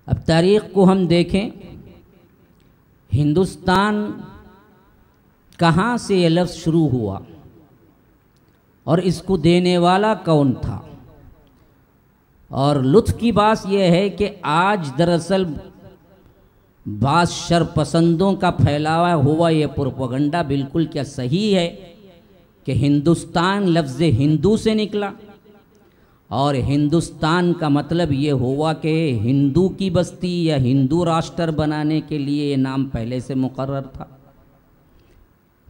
اب تاریخ کو ہم دیکھیں، ہندوستان کہاں سے یہ لفظ شروع ہوا اور اس کو دینے والا کون تھا؟ اور لطف کی بات یہ ہے کہ آج دراصل بعض شر پسندوں کا پھیلاوا ہوا یہ پروپیگنڈا بالکل کیا صحیح ہے کہ ہندوستان لفظ ہندو سے نکلا اور ہندوستان کا مطلب یہ ہوا کہ ہندو کی بستی یا ہندو راشٹر بنانے کے لیے یہ نام پہلے سے مقرر تھا۔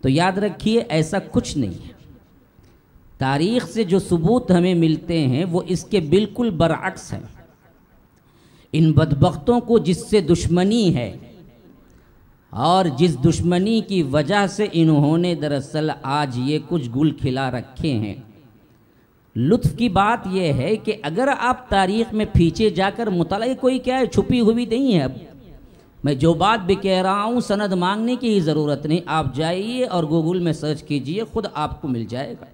تو یاد رکھیے ایسا کچھ نہیں ہے۔ تاریخ سے جو ثبوت ہمیں ملتے ہیں وہ اس کے بالکل برعکس ہیں۔ ان بدبختوں کو جس سے دشمنی ہے اور جس دشمنی کی وجہ سے انہوں نے دراصل آج یہ کچھ گل کھلا رکھے ہیں، لطف کی بات یہ ہے کہ اگر آپ تاریخ میں پیچھے جا کر مطالعہ، کوئی کیا ہے چھپی ہوئی نہیں ہے۔ اب میں جو بات بھی کہہ رہا ہوں سند مانگنے کی ہی ضرورت نہیں، آپ جائیے اور گوگل میں سرچ کیجئے، خود آپ کو مل جائے گا۔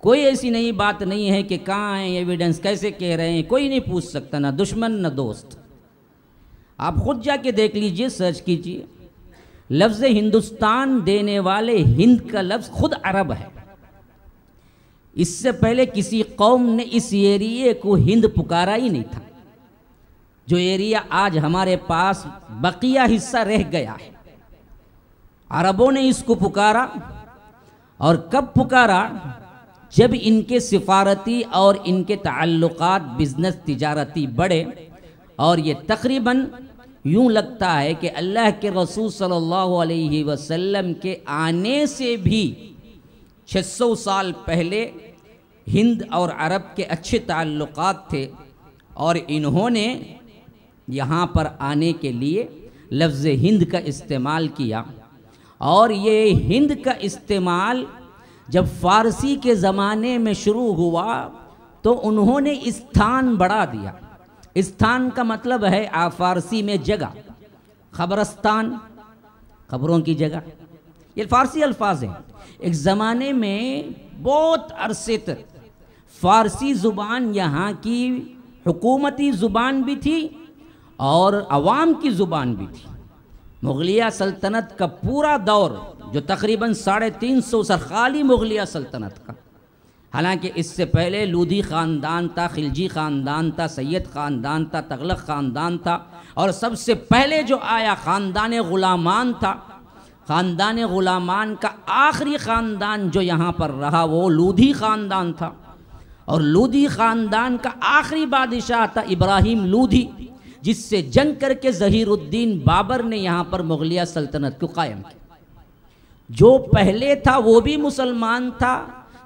کوئی ایسی نئی بات نہیں ہے کہ کہاں ہیں ایویڈنس، کیسے کہہ رہے ہیں، کوئی نہیں پوچھ سکتا، نہ دشمن نہ دوست۔ آپ خود جا کے دیکھ لیجئے، سرچ کیجئے۔ لفظ ہندوستان دینے والے ہند کا لفظ خود عرب ہے۔ اس سے پہلے کسی قوم نے اس ایریے کو ہند پکارا ہی نہیں تھا۔ جو ایریا آج ہمارے پاس بقیہ حصہ رہ گیا ہے، عربوں نے اس کو پکارا۔ اور کب پکارا؟ جب ان کے سفارتی اور ان کے تعلقات بزنس تجارتی بڑھے، اور یہ تقریباً یوں لگتا ہے کہ اللہ کے رسول صلی اللہ علیہ وسلم کے آنے سے بھی 600 سال پہلے ہند اور عرب کے اچھے تعلقات تھے، اور انہوں نے یہاں پر آنے کے لیے لفظ ہند کا استعمال کیا۔ اور یہ ہند کا استعمال جب فارسی کے زمانے میں شروع ہوا تو انہوں نے استھان بڑھا دیا۔ استھان کا مطلب ہے فارسی میں جگہ، خبرستان، خبروں کی جگہ، یہ فارسی الفاظ ہیں۔ ایک زمانے میں بہت عرصے تک فارسی زبان یہاں کی حکومتی زبان بھی تھی اور عوام کی زبان بھی تھی۔ مغلیہ سلطنت کا پورا دور جو تقریباً 350 سال خالی مغلیہ سلطنت کا، حالانکہ اس سے پہلے لودھی خاندان تھا، خلجی خاندان تھا، سید خاندان تھا، تغلق خاندان تھا، اور سب سے پہلے جو آیا خاندان غلامان تھا۔ خاندان غلامان کا آخری خاندان جو یہاں پر رہا وہ لودھی خاندان تھا، اور لودھی خاندان کا آخری بادشاہ تھا ابراہیم لودھی، جس سے جنگ کر کے ظہیر الدین بابر نے یہاں پر مغلیہ سلطنت کو قائم کیا۔ جو پہلے تھا وہ بھی مسلمان تھا،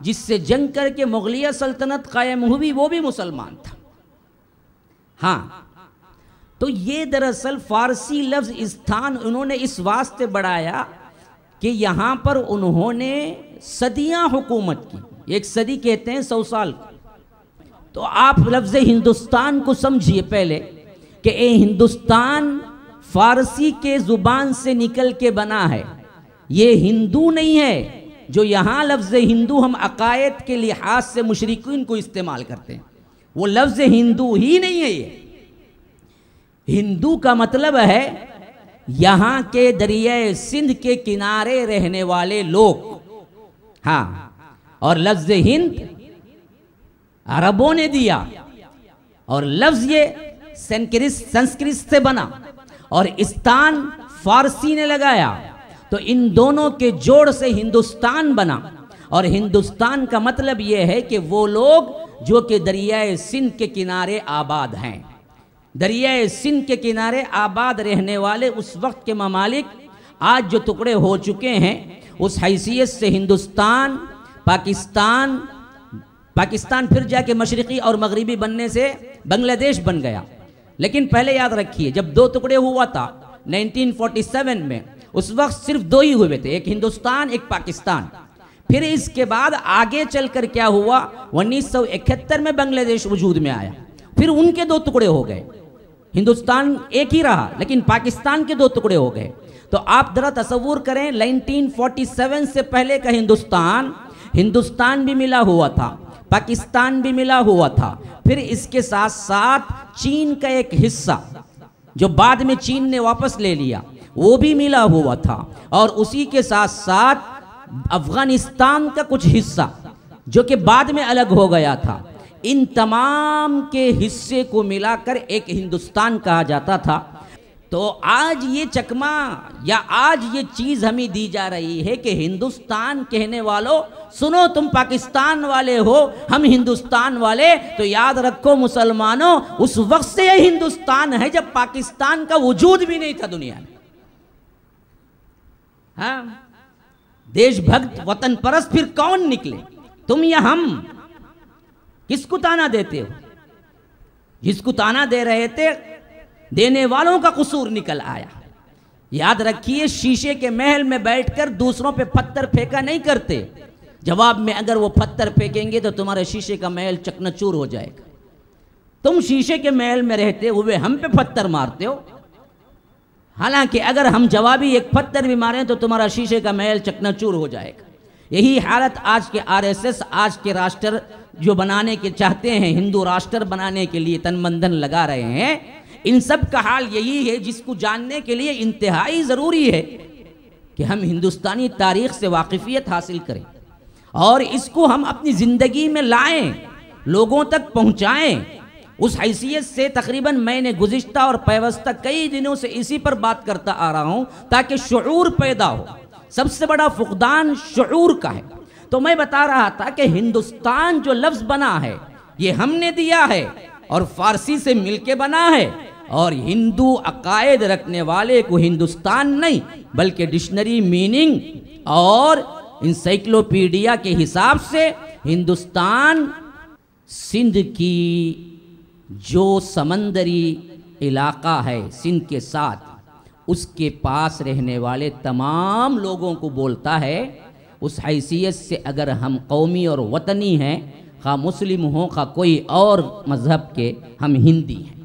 جس سے جنگ کر کے مغلیہ سلطنت قائم ہوئی وہ بھی مسلمان تھا۔ ہاں، تو یہ دراصل فارسی لفظ استھان انہوں نے اس واسطے بڑھایا کہ یہاں پر انہوں نے صدیاں حکومت کی۔ ایک صدی کہتے ہیں 100 سال۔ تو آپ لفظ ہندوستان کو سمجھیے پہلے کہ اے ہندوستان فارسی کے زبان سے نکل کے بنا ہے، یہ ہندو نہیں ہے۔ جو یہاں لفظ ہندو ہم عقائد کے لحاظ سے مشرکین کو استعمال کرتے ہیں، وہ لفظ ہندو ہی نہیں ہے۔ یہ ہندو کا مطلب ہے یہاں کے دریائے سندھ کے کنارے رہنے والے لوگ۔ ہاں، اور لفظ ہند عربوں نے دیا، اور لفظ یہ سنسکرت سے بنا، اور استان فارسی نے لگایا، تو ان دونوں کے جوڑ سے ہندوستان بنا۔ اور ہندوستان کا مطلب یہ ہے کہ وہ لوگ جو کہ دریائے سندھ کے کنارے آباد ہیں۔ دریائے سندھ کے کنارے آباد رہنے والے اس وقت کے ممالک آج جو ٹکڑے ہو چکے ہیں، اس حیثیت سے ہندوستان، پاکستان پھر جا کے مشرقی اور مغربی بننے سے بنگلہ دیش بن گیا۔ لیکن پہلے یاد رکھیے جب 2 ٹکڑے ہوا تھا 1947 میں، اس وقت صرف 2 ہی ہوئے تھے، ایک ہندوستان ایک پاکستان۔ پھر اس کے بعد آگے چل کر کیا ہوا، 1971 میں بنگلہ دیش وجود میں آیا، پھر ان کے 2 ٹکڑے ہو گئے۔ ہندوستان ایک ہی رہا لیکن پاکستان کے 2 ٹکڑے ہو گئے۔ تو آپ ذرا تصور کریں 1947 سے پہلے کا ہندوستان بھی ملا ہوا تھا، پاکستان بھی ملا ہوا تھا، پھر اس کے ساتھ ساتھ چین کا ایک حصہ جو بعد میں چین نے واپس لے لیا وہ بھی ملا ہوا تھا، اور اسی کے ساتھ ساتھ افغانستان کا کچھ حصہ جو کہ بعد میں الگ ہو گیا تھا۔ ان تمام کے حصے کو ملا کر ایک ہندوستان کہا جاتا تھا۔ تو آج یہ چکما یا آج یہ چیز ہمیں دی جا رہی ہے کہ ہندوستان کہنے والوں سنو، تم پاکستان والے ہو، ہم ہندوستان والے، تو یاد رکھو مسلمانوں، اس وقت سے یہ ہندوستان ہے جب پاکستان کا وجود بھی نہیں تھا دنیا میں۔ ہاں، دیش بھگت وطن پرست پھر کون نکلے، تم یا ہم؟ کس کو تانا دیتے ہو؟ جس کو تانا دے رہے تھے دینے والوں کا قصور نکل آیا۔ یاد رکھیے، شیشے کے محل میں بیٹھ کر دوسروں پہ پتھر پھینکا نہیں کرتے، جواب میں اگر وہ پتھر پھینکیں گے تو تمہارے شیشے کا محل چکنا چور ہو جائے گا۔ تم شیشے کے محل میں رہتے ہوئے ہم پہ پتھر مارتے ہو، حالانکہ اگر ہم جوابی ایک پتھر بھی ماریں تو تمہارا شیشے کا محل چکنا چور ہو جائے گا۔ یہی حالت آج کے RSS، آج کے راشٹر جو بنانے کے چاہتے ہیں، ہندو راشٹر بنانے کے لیے تن من دھن لگا رہے ہیں، ان سب کا حال یہی ہے، جس کو جاننے کے لیے انتہائی ضروری ہے کہ ہم ہندوستانی تاریخ سے واقفیت حاصل کریں اور اس کو ہم اپنی زندگی میں لائیں، لوگوں تک پہنچائیں۔ اس حیثیت سے تقریباً میں نے گزشتہ اور پیوستہ کئی دنوں سے اسی پر بات کرتا آ رہا ہوں تاکہ شعور پیدا ہو۔ سب سے بڑا فقدان شعور کا ہے۔ تو میں بتا رہا تھا کہ ہندوستان جو لفظ بنا ہے یہ ہم نے دیا ہے اور فارسی سے مل کے بنا ہے، اور ہندو عقائد رکھنے والے کو ہندوستان نہیں بلکہ ڈکشنری میننگ اور انسائکلوپیڈیا کے حساب سے ہندوستان سندھ کی جو سمندری علاقہ ہے، سندھ کے ساتھ اس کے پاس رہنے والے تمام لوگوں کو بولتا ہے۔ اس حیثیت سے اگر ہم قومی اور وطنی ہیں، خواہ مسلم ہوں خواہ کوئی اور مذہب کے، ہم ہندی ہیں۔